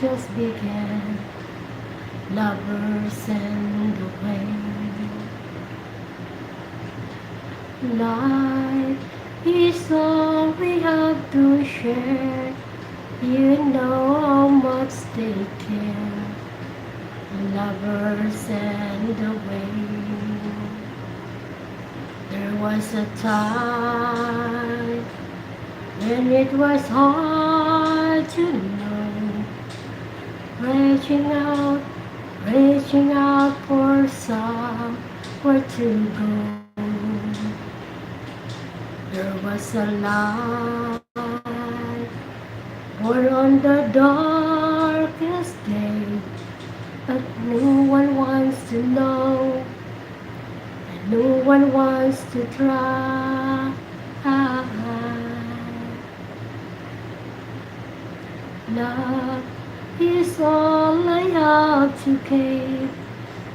just began. Lovers and the way. Life is all we have to share. You know how much they care. Lovers and the way. There was a time when it was hard to know. Reaching out for somewhere to go. There was a light born on the darkest day, but no one wants to know, and no one wants to try. Love is all I have to give.